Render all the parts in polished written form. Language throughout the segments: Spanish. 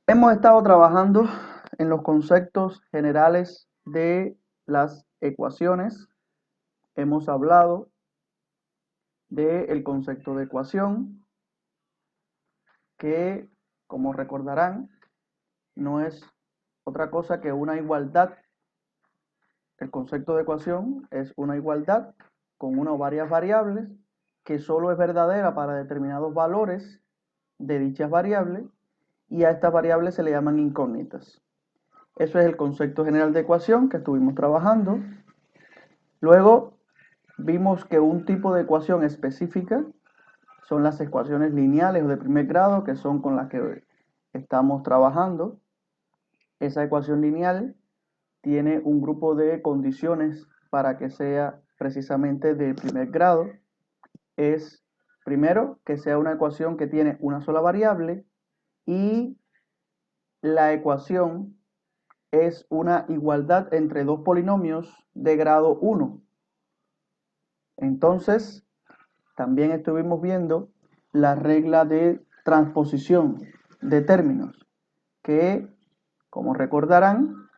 Hemos estado trabajando en los conceptos generales de las ecuaciones. Hemos hablado del concepto de ecuación, que, como recordarán, no es otra cosa que una igualdad. El concepto de ecuación es una igualdad con una o varias variables que solo es verdadera para determinados valores de dichas variables, y a estas variables se le llaman incógnitas. Eso es el concepto general de ecuación que estuvimos trabajando. Luego vimos que un tipo de ecuación específica son las ecuaciones lineales o de primer grado, que son con las que estamos trabajando. Esa ecuación lineal tiene un grupo de condiciones para que sea precisamente de primer grado. Es, primero, que sea una ecuación que tiene una sola variable y la ecuación es una igualdad entre dos polinomios de grado 1. Entonces, también estuvimos viendo la regla de transposición de términos, que, como recordarán,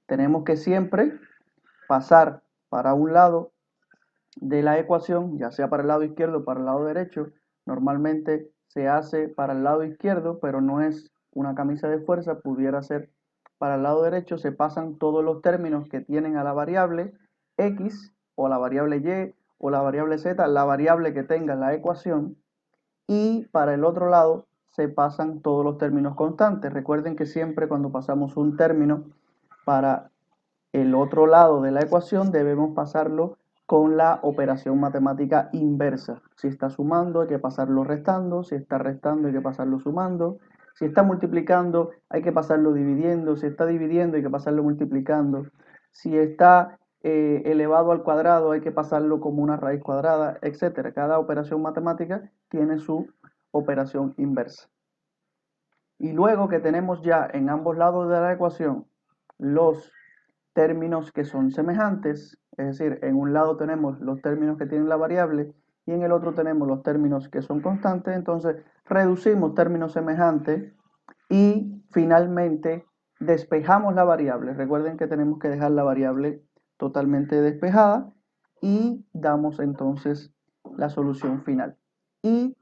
tenemos que siempre pasar para un lado de la ecuación, ya sea para el lado izquierdo o para el lado derecho. Normalmente se hace para el lado izquierdo, pero no es una camisa de fuerza, pudiera ser para el lado derecho. Se pasan todos los términos que tienen a la variable x o la variable y o la variable z, la variable que tenga la ecuación, y para el otro lado se pasan todos los términos constantes. Recuerden que siempre cuando pasamos un término para el otro lado de la ecuación debemos pasarlo con la operación matemática inversa. Si está sumando hay que pasarlo restando, si está restando hay que pasarlo sumando, si está multiplicando hay que pasarlo dividiendo, si está dividiendo hay que pasarlo multiplicando, si está elevado al cuadrado hay que pasarlo como una raíz cuadrada, etc. Cada operación matemática tiene su operación inversa. Y luego que tenemos ya en ambos lados de la ecuación los términos que son semejantes, es decir, en un lado tenemos los términos que tienen la variable y en el otro tenemos los términos que son constantes, entonces reducimos términos semejantes y finalmente despejamos la variable. Recuerden que tenemos que dejar la variable totalmente despejada y damos entonces la solución final. Y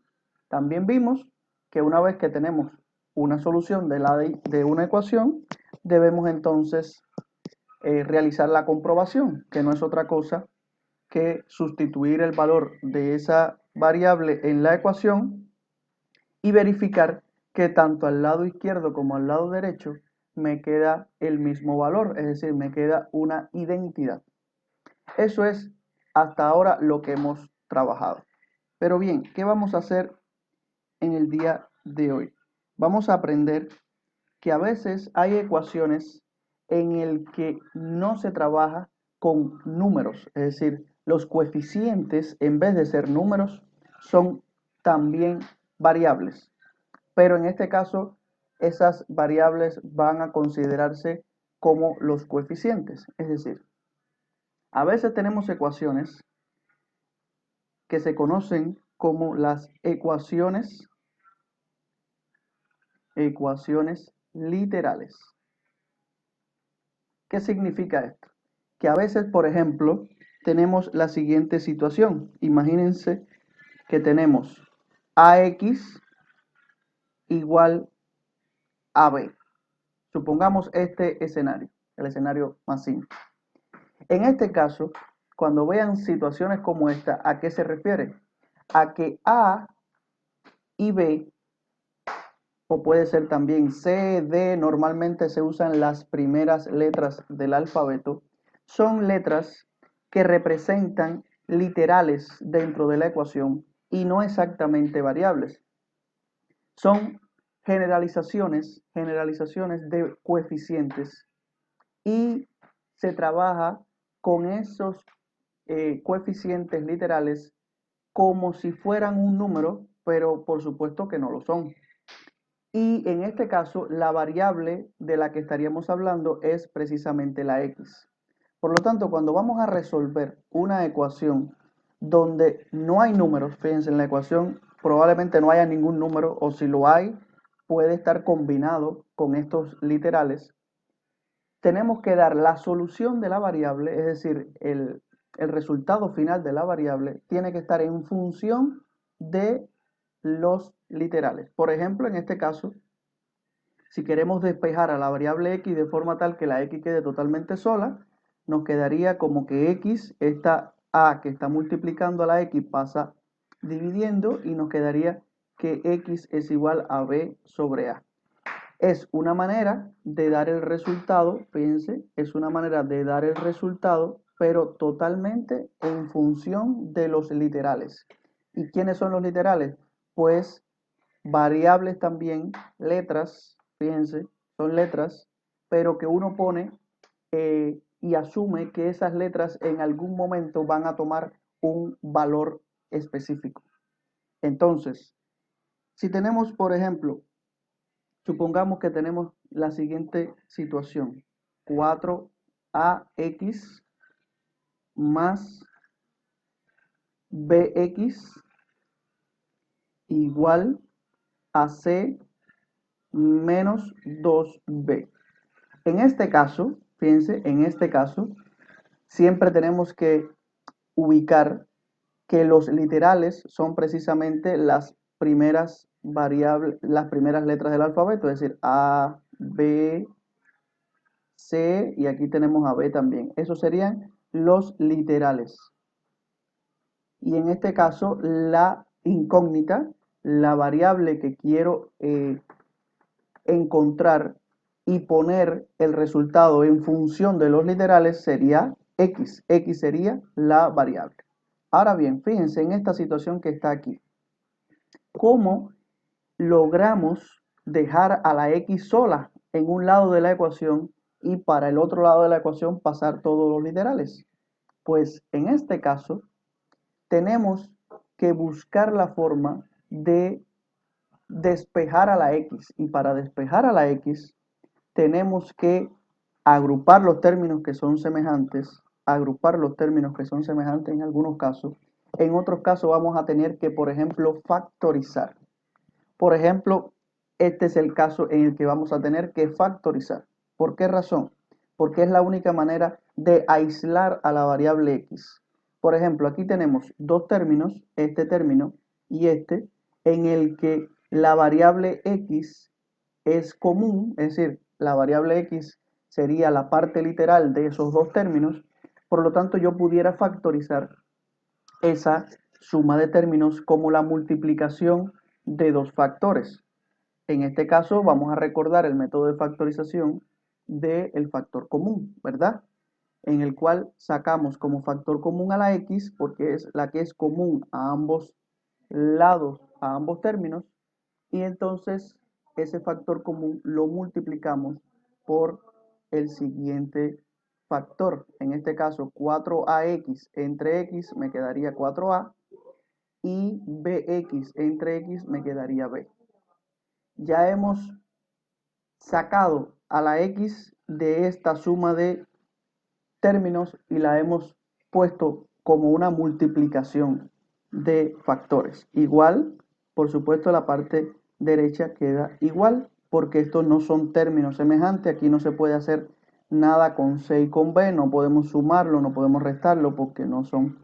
también vimos que una vez que tenemos una solución de una ecuación, debemos entonces realizar la comprobación, que no es otra cosa que sustituir el valor de esa variable en la ecuación y verificar que tanto al lado izquierdo como al lado derecho me queda el mismo valor, es decir, me queda una identidad. Eso es hasta ahora lo que hemos trabajado. Pero bien, ¿qué vamos a hacer en el día de hoy? Vamos a aprender que a veces hay ecuaciones en el que no se trabaja con números, es decir, los coeficientes en vez de ser números son también variables, pero en este caso esas variables van a considerarse como los coeficientes, es decir, a veces tenemos ecuaciones que se conocen como las ecuaciones literales. ¿Qué significa esto? Que a veces, por ejemplo, tenemos la siguiente situación. Imagínense que tenemos AX igual a B. Supongamos este escenario, el escenario más simple. En este caso, cuando vean situaciones como esta, ¿a qué se refiere? A que A y B, o puede ser también C, D, normalmente se usan las primeras letras del alfabeto, son letras que representan literales dentro de la ecuación y no exactamente variables. Son generalizaciones de coeficientes, y se trabaja con esos coeficientes literales como si fueran un número, pero por supuesto que no lo son. Y en este caso, la variable de la que estaríamos hablando es precisamente la x. Por lo tanto, cuando vamos a resolver una ecuación donde no hay números, fíjense, en la ecuación probablemente no haya ningún número, o si lo hay, puede estar combinado con estos literales, tenemos que dar la solución de la variable, es decir, el resultado final de la variable tiene que estar en función de los literales. Por ejemplo, en este caso, si queremos despejar a la variable x de forma tal que la x quede totalmente sola, nos quedaría como que x, esta a que está multiplicando a la x pasa dividiendo y nos quedaría que x es igual a b sobre a. Es una manera de dar el resultado, fíjense, es una manera de dar el resultado, pero totalmente en función de los literales. ¿Y quiénes son los literales? Pues variables también, letras, fíjense, son letras, pero que uno pone y asume que esas letras en algún momento van a tomar un valor específico. Entonces, si tenemos, por ejemplo, supongamos que tenemos la siguiente situación, 4ax más bx igual a c menos 2b. En este caso, fíjense, en este caso, siempre tenemos que ubicar que los literales son precisamente las primeras variables, las primeras letras del alfabeto, es decir, A, B, C y aquí tenemos a B también. Esos serían los literales. Y en este caso, la incógnita, la variable que quiero encontrar y poner el resultado en función de los literales sería x. X sería la variable. Ahora bien, fíjense en esta situación que está aquí. ¿Cómo logramos dejar a la x sola en un lado de la ecuación y para el otro lado de la ecuación pasar todos los literales? Pues en este caso tenemos que buscar la forma de despejar a la x y para despejar a la x tenemos que agrupar los términos que son semejantes, agrupar los términos que son semejantes en algunos casos. En otros casos vamos a tener que, por ejemplo, factorizar. Por ejemplo, este es el caso en el que vamos a tener que factorizar. ¿Por qué razón? Porque es la única manera de aislar a la variable x. Por ejemplo, aquí tenemos dos términos, este término y este, en el que la variable x es común, es decir, la variable x sería la parte literal de esos dos términos, por lo tanto yo pudiera factorizar esa suma de términos como la multiplicación de dos factores. En este caso vamos a recordar el método de factorización del factor común, ¿verdad? En el cual sacamos como factor común a la x porque es la que es común a ambos lados, a ambos términos, y entonces ese factor común lo multiplicamos por el siguiente factor. En este caso 4ax entre x me quedaría 4a y bx entre x me quedaría b. Ya hemos sacado a la x de esta suma de términos y la hemos puesto como una multiplicación de factores. Igual, por supuesto, la parte derecha queda igual, porque estos no son términos semejantes. Aquí no se puede hacer nada con C y con B, no podemos sumarlo, no podemos restarlo, porque no son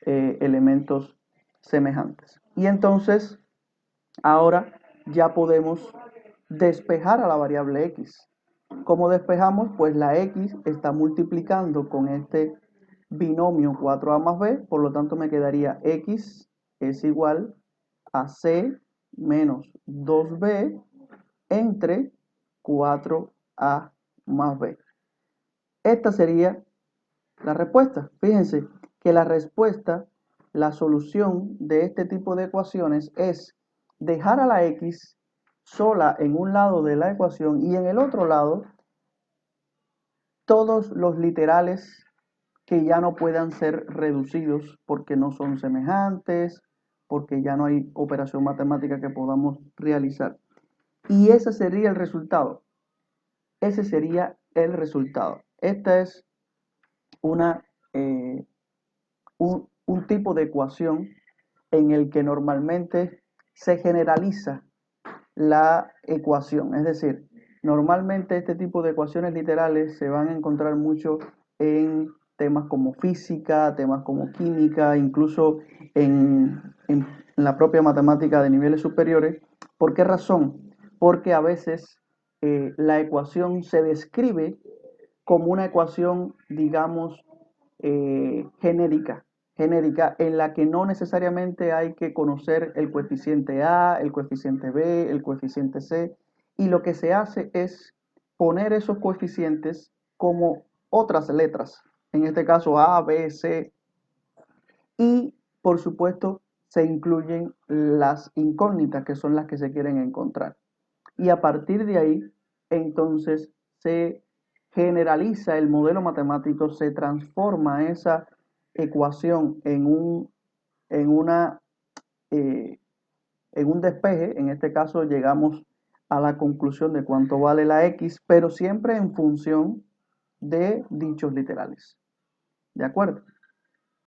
elementos semejantes. Y entonces, ahora ya podemos despejar a la variable x. ¿Cómo despejamos? Pues la x está multiplicando con este binomio 4a más b, por lo tanto me quedaría x es igual a c menos 2b entre 4a más b. Esta sería la respuesta. Fíjense que la respuesta, la solución de este tipo de ecuaciones es dejar a la x sola en un lado de la ecuación y en el otro lado todos los literales que ya no puedan ser reducidos porque no son semejantes, porque ya no hay operación matemática que podamos realizar. Y ese sería el resultado. Ese sería el resultado. Esta es un tipo de ecuación en el que normalmente se generaliza la ecuación. Es decir, normalmente este tipo de ecuaciones literales se van a encontrar mucho en temas como física, temas como química, incluso en la propia matemática de niveles superiores. ¿Por qué razón? Porque a veces la ecuación se describe como una ecuación, digamos, genérica, en la que no necesariamente hay que conocer el coeficiente A, el coeficiente B, el coeficiente C, y lo que se hace es poner esos coeficientes como otras letras, en este caso A, B, C, y por supuesto se incluyen las incógnitas, que son las que se quieren encontrar. Y a partir de ahí, entonces, se generaliza el modelo matemático, se transforma esa ecuación en, una, eh, en un despeje. En este caso llegamos a la conclusión de cuánto vale la X, pero siempre en función de dichos literales. ¿De acuerdo?